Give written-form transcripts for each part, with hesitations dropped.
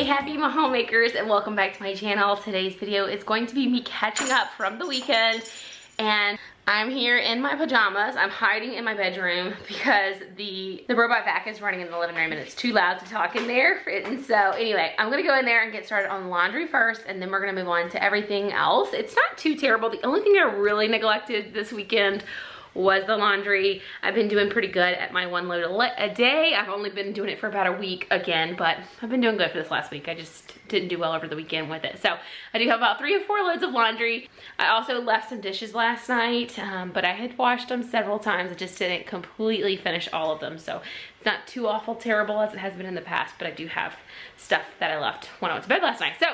Hey happy homemakers, and welcome back to my channel. Today's video is going to be me catching up from the weekend, and I'm here in my pajamas. I'm hiding in my bedroom because the robot vac is running in the living room and it's too loud to talk in there. And so anyway, I'm gonna go in there and get started on laundry first, and then we're gonna move on to everything else. It's not too terrible. The only thing I really neglected this weekend was the laundry. I've been doing pretty good at my one load a day. I've only been doing it for about a week again, but I've been doing good for this last week. I just didn't do well over the weekend with it. So I do have about 3 or 4 loads of laundry. I also left some dishes last night, but I had washed them several times. I just didn't completely finish all of them. So it's not too awful terrible as it has been in the past, but I do have stuff that I left when I went to bed last night. So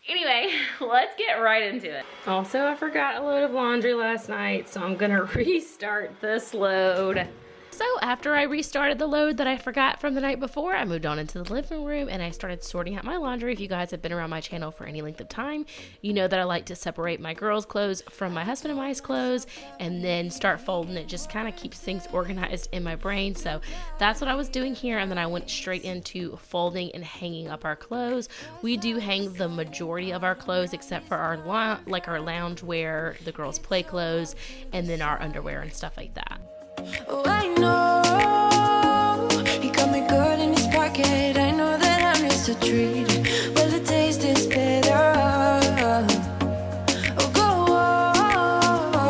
anyway, let's get right into it. Also, I forgot a load of laundry last night, so I'm gonna restart this load. So after I restarted the load that I forgot from the night before, I moved on into the living room and I started sorting out my laundry. If you guys have been around my channel for any length of time, you know that I like to separate my girls' clothes from my husband and I's clothes and then start folding. It just kind of keeps things organized in my brain. So that's what I was doing here, and then I went straight into folding and hanging up our clothes. We do hang the majority of our clothes except for our lounge wear, the girls' play clothes, and then our underwear and stuff like that. Oh, I know he got me good in his pocket. I know that I'm just a treat. Well, the taste is better. Oh, go on,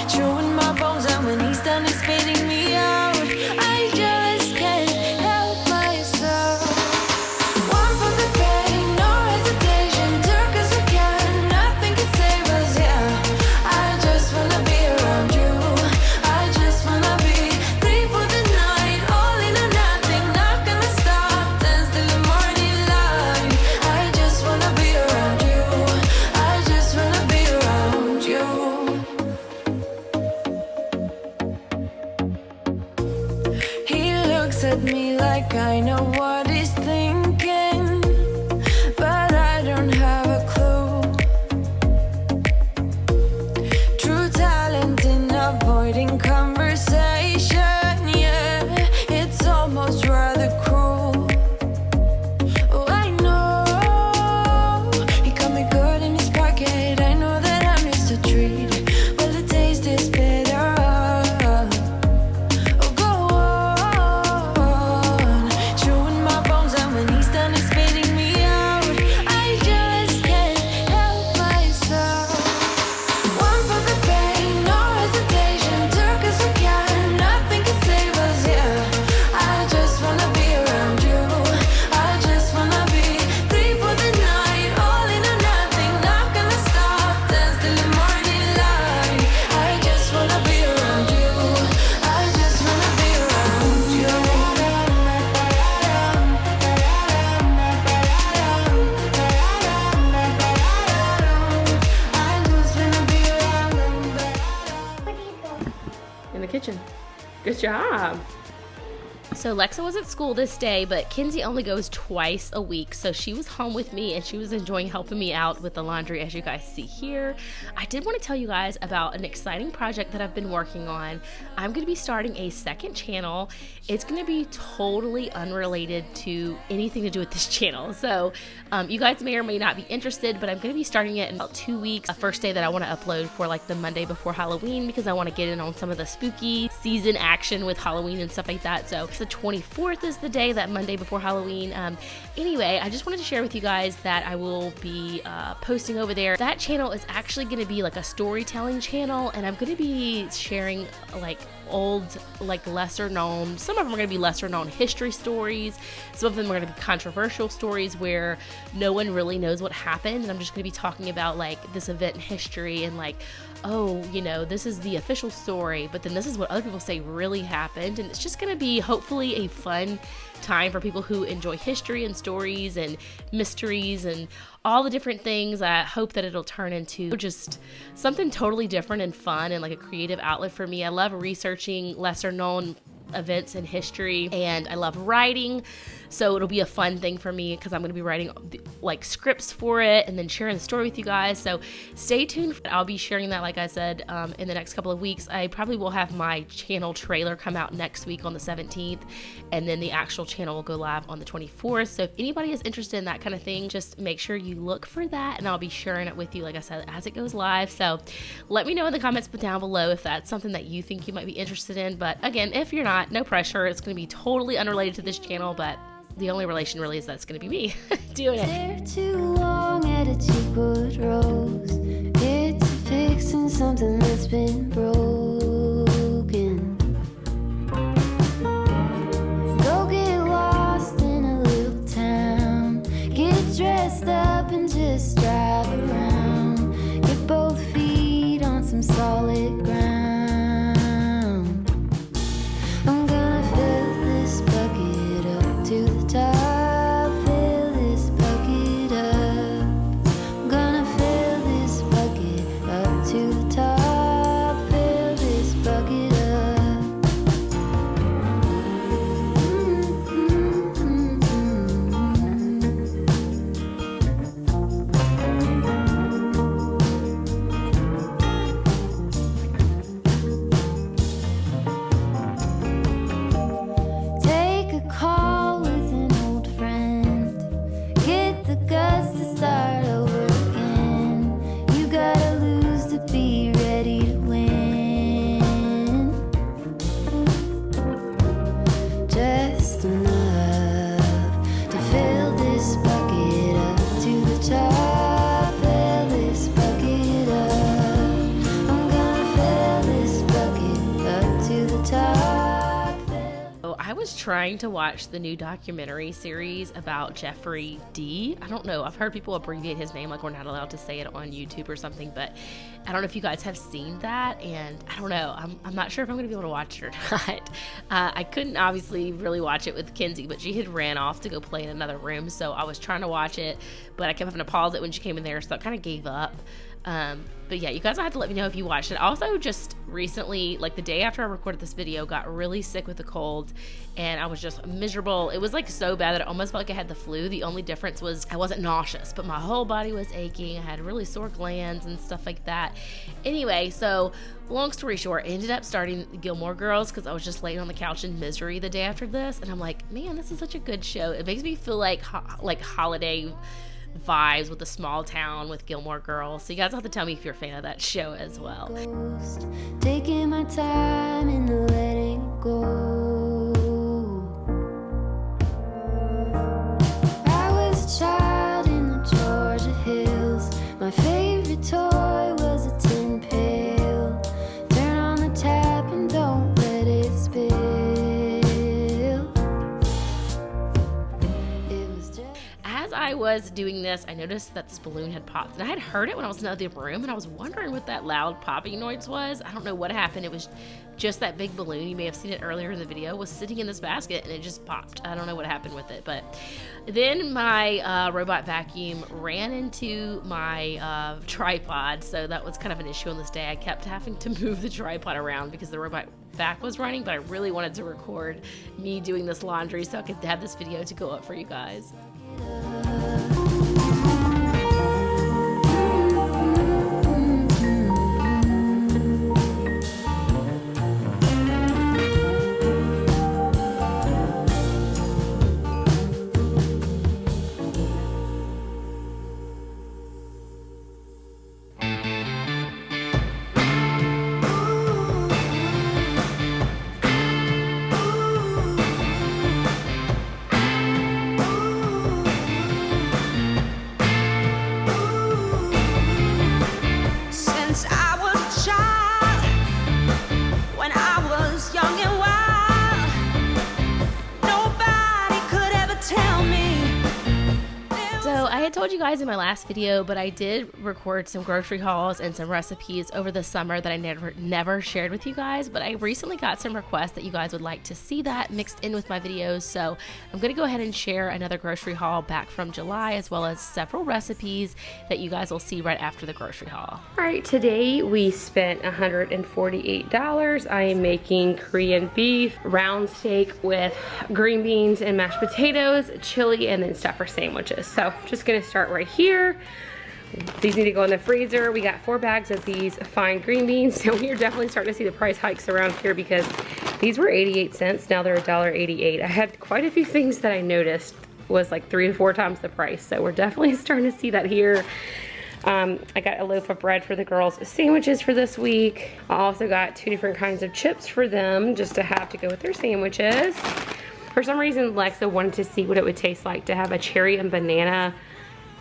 chewing my bones out when he's done is spitting me out. I just can't help myself. One for the pain, no hesitation. Took us again, nothing can save us. Yeah, I just wanna be around you. At me like I know what he's thinking, but I don't have a clue. True talent in avoiding conversation, yeah, it's almost rather cruel. Oh, I know he got me good in his pocket. I know that I'm just a treat. Well, the taste is better. Kitchen. Good job. So Lexa was at school this day, but Kenzie only goes twice a week, so she was home with me and she was enjoying helping me out with the laundry, as you guys see here. I did want to tell you guys about an exciting project that I've been working on. I'm going to be starting a second channel. It's going to be totally unrelated to anything to do with this channel, so you guys may or may not be interested, but I'm going to be starting it in about 2 weeks. The first day that I want to upload for like the Monday before Halloween, because I want to get in on some of the spooky season action with Halloween and stuff like that. So the 24th is the day, that Monday before Halloween. Anyway, I just wanted to share with you guys that I will be posting over there. That channel is actually going to be like a storytelling channel, and I'm going to be sharing like old, like lesser known, some of them are going to be lesser known history stories, some of them are going to be controversial stories where no one really knows what happened, and I'm just going to be talking about like this event in history and like, oh, you know, this is the official story, but then this is what other people say really happened. And it's just going to be hopefully a fun time for people who enjoy history and stories and mysteries and all the different things. I hope that it'll turn into just something totally different and fun and like a creative outlet for me. I love researching lesser known events in history, and I love writing. So it'll be a fun thing for me because I'm going to be writing like scripts for it and then sharing the story with you guys. So stay tuned. I'll be sharing that, like I said, in the next couple of weeks. I probably will have my channel trailer come out next week on the 17th, and then the actual channel will go live on the 24th. So if anybody is interested in that kind of thing, just make sure you look for that, and I'll be sharing it with you, like I said, as it goes live. So let me know in the comments down below if that's something that you think you might be interested in. But again, if you're not, no pressure. It's going to be totally unrelated to this channel, but the only relation really is that's going to be me doing it. Stare too long at a 2-foot rose. It's fixing something that's been broken. Go get lost in a little town. Get dressed up and just drive around. Get both feet on some solid ground. I'm gonna fill this bucket up to the top. Fill this bucket up. I'm gonna fill this bucket up to the top. Fill this bucket up. Take a call with an old friend. Get the guts to start over again. You gotta lose to be ready to win. Just enough to fill this bucket up to the top. Fill this bucket up. I'm gonna fill this bucket up to the top. I was trying to watch the new documentary series about Jeffrey D. I don't know. I've heard people abbreviate his name like we're not allowed to say it on YouTube or something, but I don't know if you guys have seen that, and I don't know. I'm not sure if I'm going to be able to watch it or not. I couldn't obviously really watch it with Kinsey, but she had ran off to go play in another room, so I was trying to watch it, but I kept having to pause it when she came in there, so I kind of gave up. But yeah, you guys will have to let me know if you watched it. Also, just recently, like the day after I recorded this video, got really sick with a cold, and I was just miserable. It was like so bad that it almost felt like I had the flu. The only difference was I wasn't nauseous, but my whole body was aching. I had really sore glands and stuff like that. Anyway, so long story short, I ended up starting Gilmore Girls because I was just laying on the couch in misery the day after this, and I'm like, man, this is such a good show. It makes me feel like holiday vibes with a small town with Gilmore Girls. So you guys have to tell me if you're a fan of that show as well. Ghost, taking my time and letting go. I was a child in the Georgia hills. My favorite toy was a tin pail. Turn on the tap and don't let it spill. It was just As I was doing this, I noticed that this balloon had popped, and I had heard it when I was in the other room, and I was wondering what that loud popping noise was. I don't know what happened. It was just that big balloon. You may have seen it earlier in the video. Was sitting in this basket, and it just popped. I don't know what happened with it, but then my robot vacuum ran into my tripod, so that was kind of an issue on this day. I kept having to move the tripod around because the robot vac was running, but I really wanted to record me doing this laundry so I could have this video to go up for you guys. told you guys in my last video, but I did record some grocery hauls and some recipes over the summer that I never shared with you guys, but I recently got some requests that you guys would like to see that mixed in with my videos, so I'm going to go ahead and share another grocery haul back from July, as well as several recipes that you guys will see right after the grocery haul. Alright, today we spent $148. I am making Korean beef, round steak with green beans and mashed potatoes, chili, and then stuff for sandwiches. So just gonna start right here. These need to go in the freezer. We got 4 bags of these fine green beans. So we're definitely starting to see the price hikes around here because these were 88 cents. Now they're $1.88. I had quite a few things that I noticed was like 3 to 4 times the price. So we're definitely starting to see that here. I got a loaf of bread for the girls' sandwiches for this week. I also got 2 different kinds of chips for them just to have to go with their sandwiches. For some reason, Lexa wanted to see what it would taste like to have a cherry and banana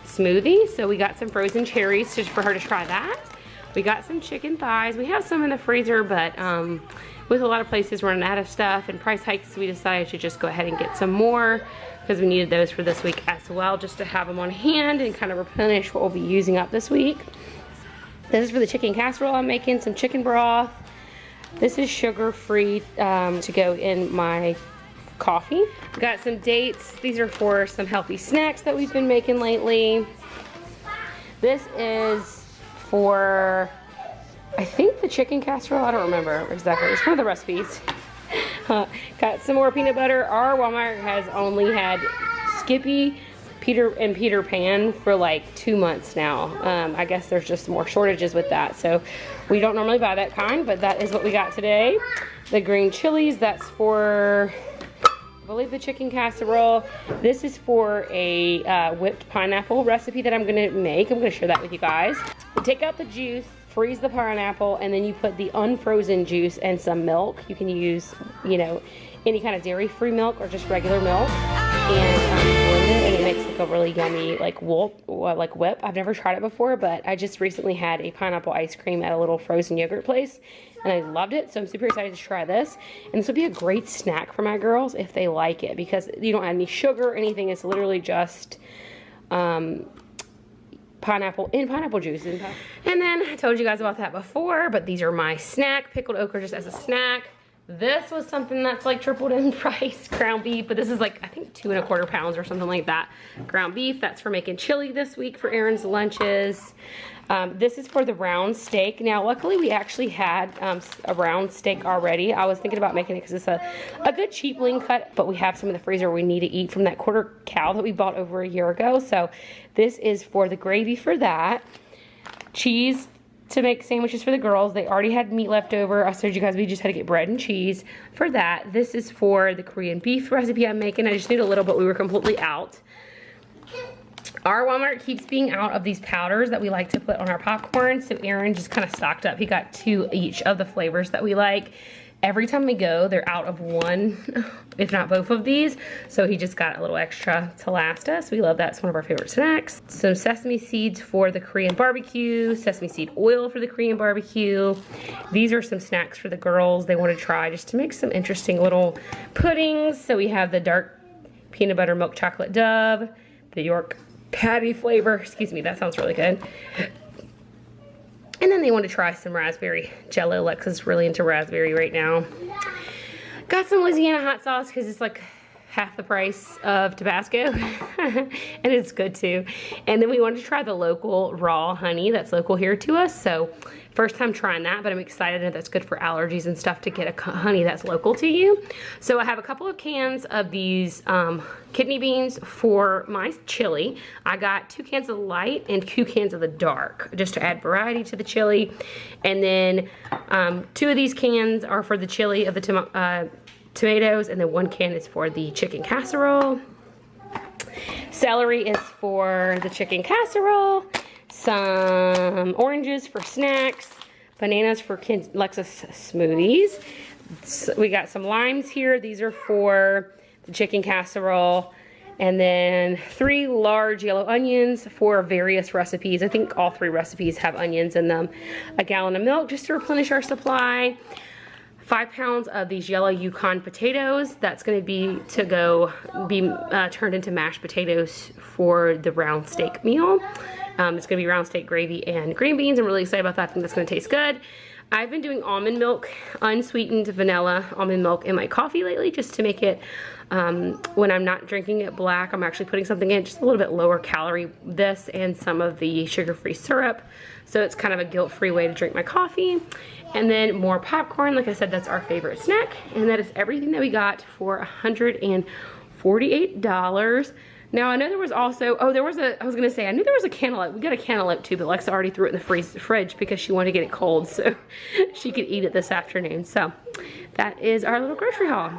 smoothie. So we got some frozen cherries for her to try that. We got some chicken thighs. We have some in the freezer, but with a lot of places running out of stuff and price hikes, we decided to just go ahead and get some more because we needed those for this week as well, just to have them on hand and kind of replenish what we'll be using up this week. This is for the chicken casserole I'm making, some chicken broth. This is sugar-free to go in my coffee. Got some dates. These are for some healthy snacks that we've been making lately. This is for, I think, the chicken casserole. I don't remember exactly. It's one of the recipes. Got some more peanut butter. Our Walmart has only had Skippy, Peter Pan for like 2 months now. I guess there's just more shortages with that, so we don't normally buy that kind, but that is what we got today. The green chilies, that's for, I believe, the chicken casserole. This is for a whipped pineapple recipe that I'm gonna make. I'm gonna share that with you guys. Take out the juice, freeze the pineapple, and then you put the unfrozen juice and some milk. You can use, you know, any kind of dairy-free milk or just regular milk, and blend it, and it makes like a really yummy like whip. I've never tried it before, but I just recently had a pineapple ice cream at a little frozen yogurt place, and I loved it, so I'm super excited to try this. And this will be a great snack for my girls if they like it, because you don't add any sugar or anything. It's literally just pineapple juice. And then I told you guys about that before, but these are my snack, pickled okra just as a snack. This was something that's like tripled in price, ground beef, but this is like, I think 2 1/4 pounds or something like that. Ground beef, that's for making chili this week for Aaron's lunches. This is for the round steak. Now, luckily we actually had a round steak already. I was thinking about making it because it's a good cheap lean cut, but we have some in the freezer we need to eat from that quarter cow that we bought over a year ago. So this is for the gravy for that. Cheese to make sandwiches for the girls. They already had meat left over. I told you guys we just had to get bread and cheese for that. This is for the Korean beef recipe I'm making. I just need a little, but we were completely out. Our Walmart keeps being out of these powders that we like to put on our popcorn, so Aaron just kind of stocked up. He got 2 each of the flavors that we like. Every time we go, they're out of one, if not both of these, so he just got a little extra to last us. We love that. It's one of our favorite snacks. Some sesame seeds for the Korean barbecue, sesame seed oil for the Korean barbecue. These are some snacks for the girls they want to try just to make some interesting little puddings. So we have the dark peanut butter milk chocolate Dove, the York patty flavor. Excuse me, that sounds really good. And then they want to try some raspberry jello. Lexa's really into raspberry right now. Got some Louisiana hot sauce because it's like half the price of Tabasco. And it's good too. And then we wanted to try the local raw honey that's local here to us. So first time trying that, but I'm excited that that's good for allergies and stuff to get a honey that's local to you. So I have a couple of cans of these kidney beans for my chili. I got 2 cans of the light and 2 cans of the dark, just to add variety to the chili. And then 2 of these cans are for the chili of the tomatoes, and then 1 can is for the chicken casserole. Celery is for the chicken casserole. Some oranges for snacks, bananas for Lexa's smoothies. So we got some limes here. These are for the chicken casserole. And then 3 large yellow onions for various recipes. I think all 3 recipes have onions in them. A gallon of milk just to replenish our supply. 5 pounds of these yellow Yukon potatoes. That's going to be turned into mashed potatoes for the round steak meal. It's going to be round steak gravy and green beans. I'm really excited about that. I think that's going to taste good. I've been doing almond milk, unsweetened vanilla almond milk in my coffee lately, just to make it, when I'm not drinking it black, I'm actually putting something in, just a little bit lower calorie, this and some of the sugar-free syrup. So it's kind of a guilt-free way to drink my coffee. And then more popcorn. Like I said, that's our favorite snack. And that is everything that we got for $148. Now, I know there was also, I knew there was a cantaloupe. We got a cantaloupe too, but Lexa already threw it in the fridge because she wanted to get it cold so she could eat it this afternoon. So that is our little grocery haul.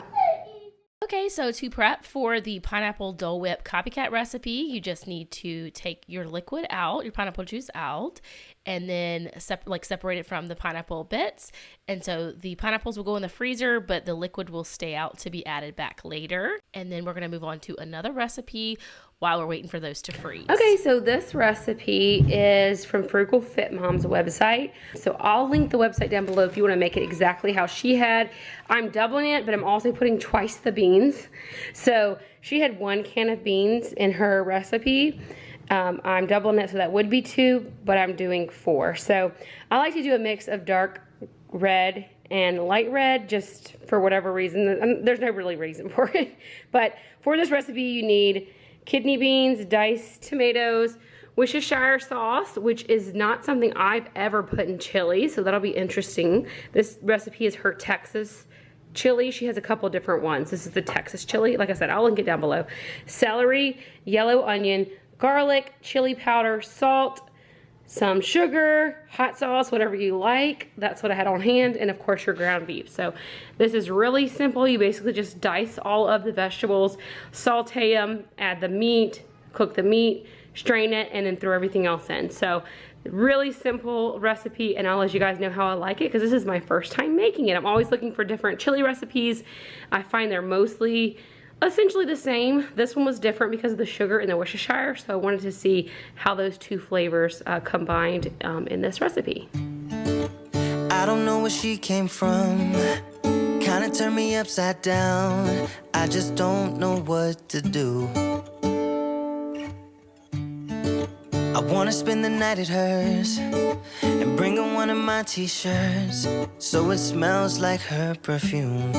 Okay, so to prep for the pineapple Dole Whip copycat recipe, you just need to take your liquid out, your pineapple juice out, and then separate it from the pineapple bits. And so the pineapples will go in the freezer, but the liquid will stay out to be added back later. And then we're going to move on to another recipe while we're waiting for those to freeze. Okay, so this recipe is from Frugal Fit Mom's website. So I'll link the website down below if you want to make it exactly how she had. I'm doubling it, but I'm also putting twice the beans. So she had 1 can of beans in her recipe. I'm doubling it, so that would be 2, but I'm doing 4. So I like to do a mix of dark red and light red, just for whatever reason. There's no really reason for it. But for this recipe, you need kidney beans, diced tomatoes, Worcestershire sauce, which is not something I've ever put in chili, so that'll be interesting. This recipe is her Texas chili. She has a couple different ones. This is the Texas chili. Like I said, I'll link it down below. Celery, yellow onion, garlic, chili powder, salt, some sugar, hot sauce, whatever you like. That's what I had on hand, and of course your ground beef. So this is really simple. You basically just dice all of the vegetables, saute them, add the meat, cook the meat, strain it, and then throw everything else in. So really simple recipe, and I'll let you guys know how I like it because this is my first time making it. I'm always looking for different chili recipes. I find they're mostly essentially the same. This one was different because of the sugar and the Worcestershire, so I wanted to see how those 2 flavors combined in this recipe. I don't know where she came from, kinda turned me upside down. I just don't know what to do. I wanna spend the night at hers and bring her one of my t-shirts so it smells like her perfume.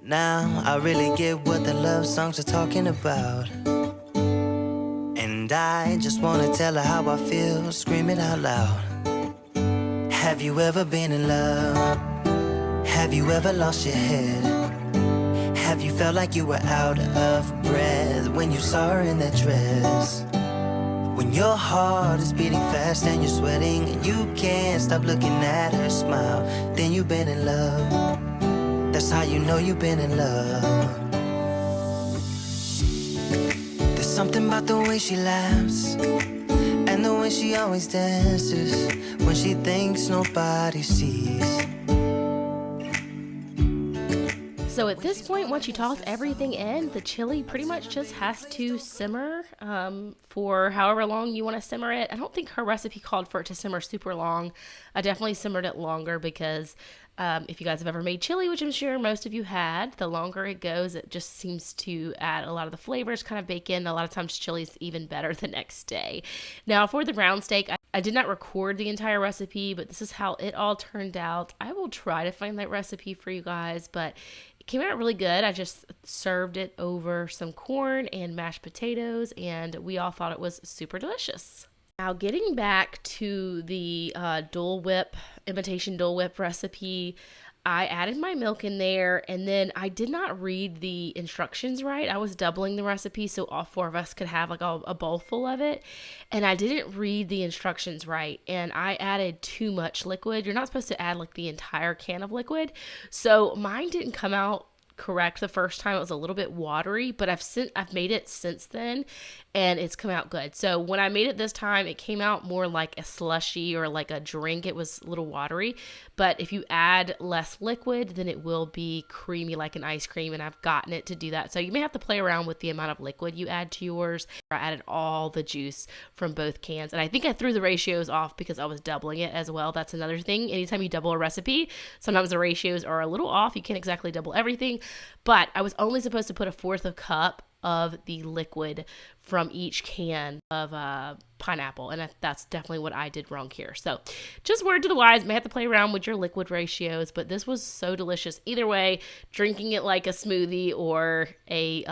Now I really get what the love songs are talking about, and I just wanna tell her how I feel, scream it out loud. Have you ever been in love? Have you ever lost your head? Have you felt like you were out of breath when you saw her in that dress? When your heart is beating fast and you're sweating and you can't stop looking at her smile, then you've been in love. That's how you know you've been in love. There's something about the way she laughs and the way she always dances when she thinks nobody sees. So at this point, once you toss everything in, the chili pretty much just has to simmer for however long you want to simmer it. I don't think her recipe called for it to simmer super long. I definitely simmered it longer because if you guys have ever made chili, which I'm sure most of you had, the longer it goes, it just seems to add a lot of the flavors, kind of bake in. A lot of times chili is even better the next day. Now for the round steak, I did not record the entire recipe, but this is how it all turned out. I will try to find that recipe for you guys, but it came out really good. I just served it over some corn and mashed potatoes, and we all thought it was super delicious. Now getting back to the Dole Whip, imitation Dole Whip recipe, I added my milk in there, and then I did not read the instructions right. I was doubling the recipe so all 4 of us could have like a bowl full of it, and I didn't read the instructions right, and I added too much liquid. You're not supposed to add like the entire can of liquid, so mine didn't come out correct the first time. It was a little bit watery, but I've made it since then and it's come out good. So when I made it this time, it came out more like a slushy or like a drink. It was a little watery, but if you add less liquid, then it will be creamy like an ice cream, and I've gotten it to do that. So you may have to play around with the amount of liquid you add to yours. I added all the juice from both cans, and I think I threw the ratios off because I was doubling it as well. That's another thing. Anytime you double a recipe, sometimes the ratios are a little off. You can't exactly double everything, but I was only supposed to put 1/4 cup of the liquid from each can of pineapple, and that's definitely what I did wrong here. So just word to the wise, may have to play around with your liquid ratios, but this was so delicious. Either way, drinking it like a smoothie or a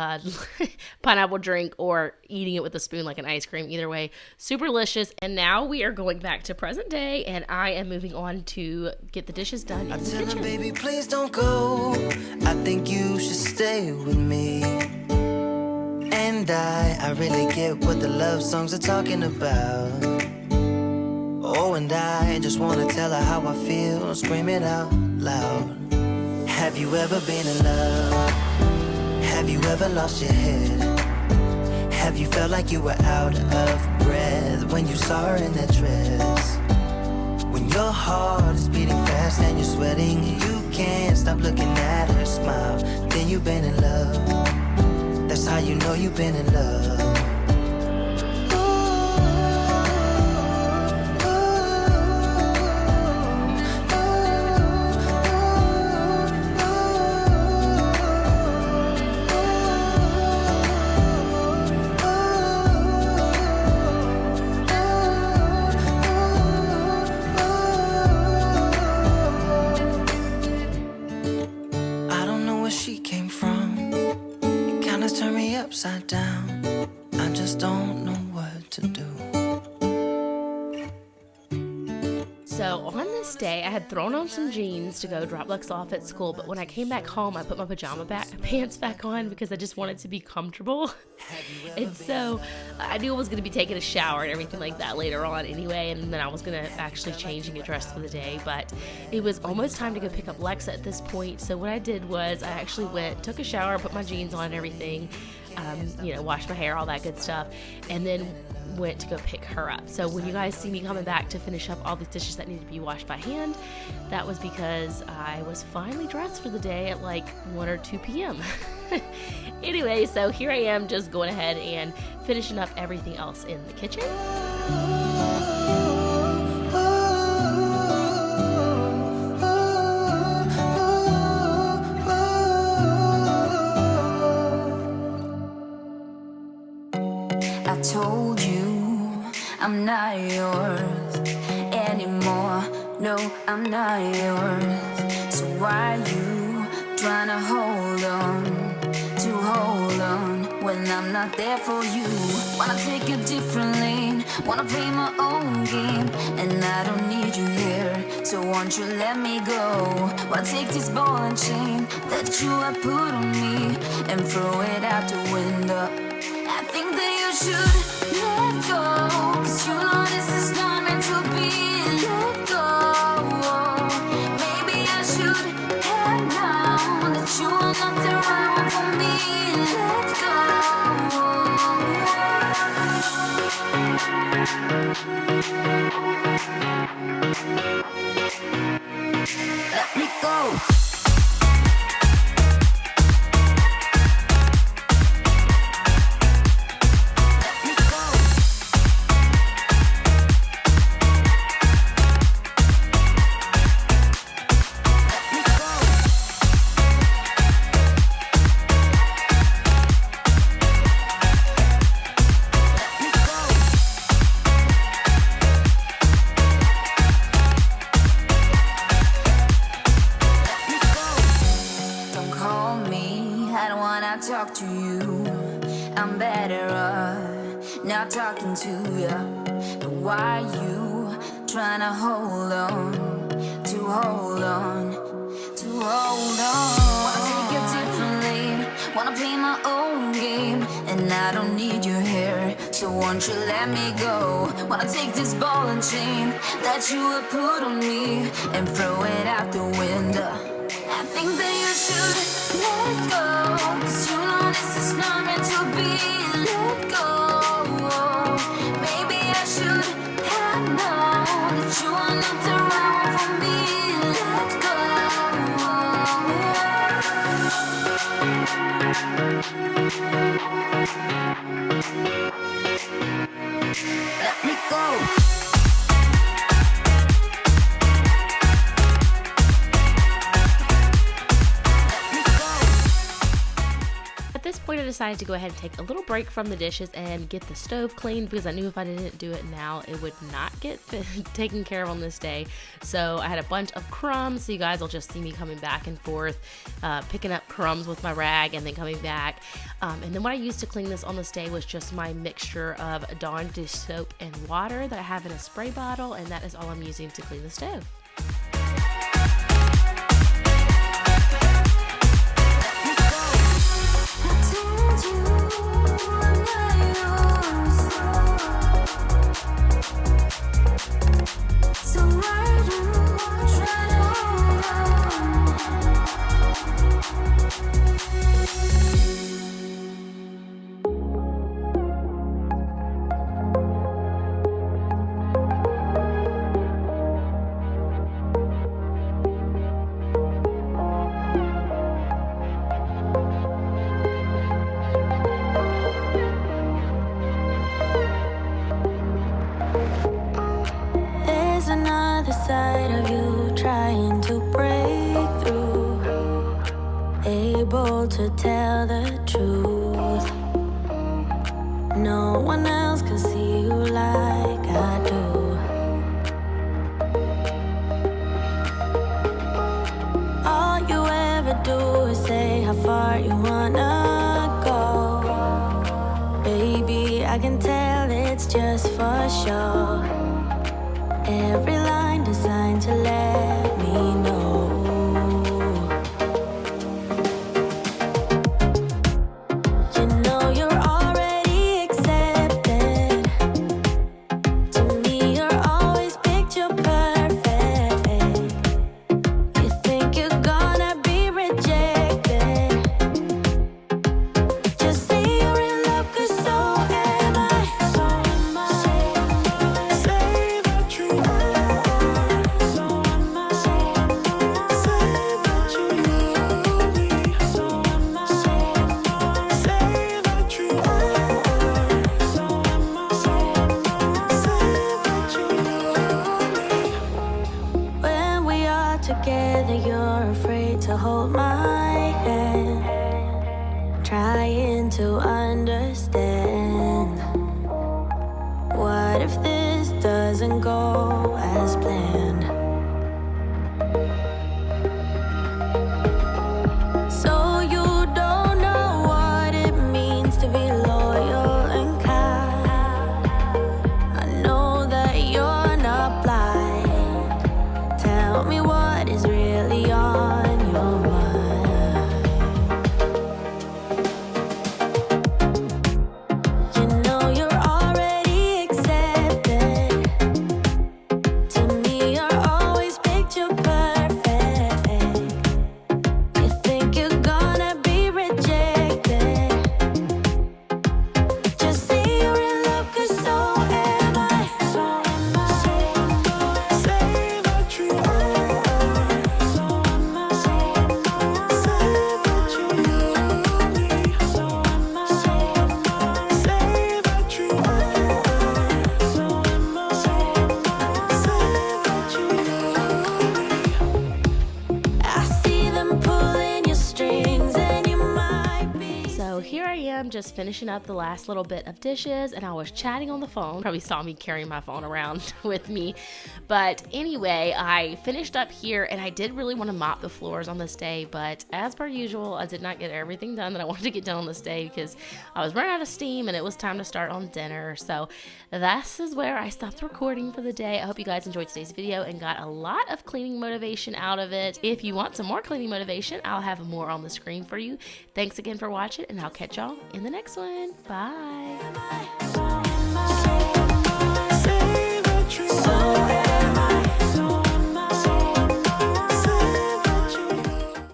pineapple drink, or eating it with a spoon like an ice cream, either way, super delicious. And now we are going back to present day, and I am moving on to get the dishes done in the Tell her, kitchen. baby, please don't go. I think you should stay with me. And I really get what the love songs are talking about. Oh, and I just wanna tell her how I feel, scream it out loud. Have you ever been in love? Have you ever lost your head? Have you felt like you were out of breath when you saw her in that dress? When your heart is beating fast and you're sweating, you can't stop looking at her smile, then you've been in love. That's how you know you've been in love. I don't know where she came from. Turn me upside down. I just don't know what to do. So on this day, I had thrown on some jeans to go drop Lex off at school, but when I came back home, I put my pajama pants back on because I just wanted to be comfortable. And so I knew I was going to be taking a shower and everything like that later on anyway, and then I was going to actually change and get dressed for the day, but it was almost time to go pick up Lex at this point. So what I did was I actually took a shower, put my jeans on and everything, washed my hair, all that good stuff, and then went to go pick her up. So when you guys see me coming back to finish up all these dishes that need to be washed by hand, that was because I was finally dressed for the day at like 1 or 2 p.m. Anyway, so here I am just going ahead and finishing up everything else in the kitchen. I told you I'm not yours anymore. No, I'm not yours. So why you trying to hold on when I'm not there for you? Wanna take a different lane, wanna play my own game, and I don't need you here, so won't you let me go? Wanna take this ball and chain that you have put on me and throw it out the window. I think that you should let go, 'cause you know this is not meant to be. Let go. Maybe I should have known that you are not the right one for me. Let go. Let me go. Talk to you, I'm better off not talking to you. But why you trying to hold on? Wanna take a different lane, wanna play my own game, and I don't need you here, so won't you let me go? Wanna take this ball and chain that you have put on me and throw it out the window. I think that you should let go, 'cause you know this is not meant to be. Let go. Maybe I should have known that you are not the wrong for me. Let go. Let me go. At this point, I decided to go ahead and take a little break from the dishes and get the stove cleaned because I knew if I didn't do it now, it would not get taken care of on this day. So I had a bunch of crumbs, so you guys will just see me coming back and forth, picking up crumbs with my rag and then coming back. And then what I used to clean this on this day was just my mixture of Dawn dish soap and water that I have in a spray bottle, and that is all I'm using to clean the stove. Side of you trying to break through, able to tell the truth. No one else can see you like I do. All you ever do is say how far you wanna go. Baby, I can tell it's just for show. Every line designed to let me know. You know you're already accepted. To me, you're always picture perfect. You think you're gonna be rejected. Just say you're in love, 'cause so am I. So am I. Together, you're afraid to hold my hand, trying to understand. What if this doesn't go as planned? So you don't know what it means to be loyal and kind. I know that you're not blind. Tell me what is really on your mind. You know you're already accepted. To me, you're always picture perfect. You think you're gonna be rejected. Just say you're in love, 'cause so am I. So am I. Say that you are. So here I am just finishing up the last little bit of dishes, and I was chatting on the phone. Probably saw me carrying my phone around with me. But anyway, I finished up here, and I did really want to mop the floors on this day, but as per usual, I did not get everything done that I wanted to get done on this day because I was running out of steam and it was time to start on dinner. So this is where I stopped recording for the day. I hope you guys enjoyed today's video and got a lot of cleaning motivation out of it. If you want some more cleaning motivation, I'll have more on the screen for you. Thanks again for watching, and I'll catch y'all in the next one. Bye.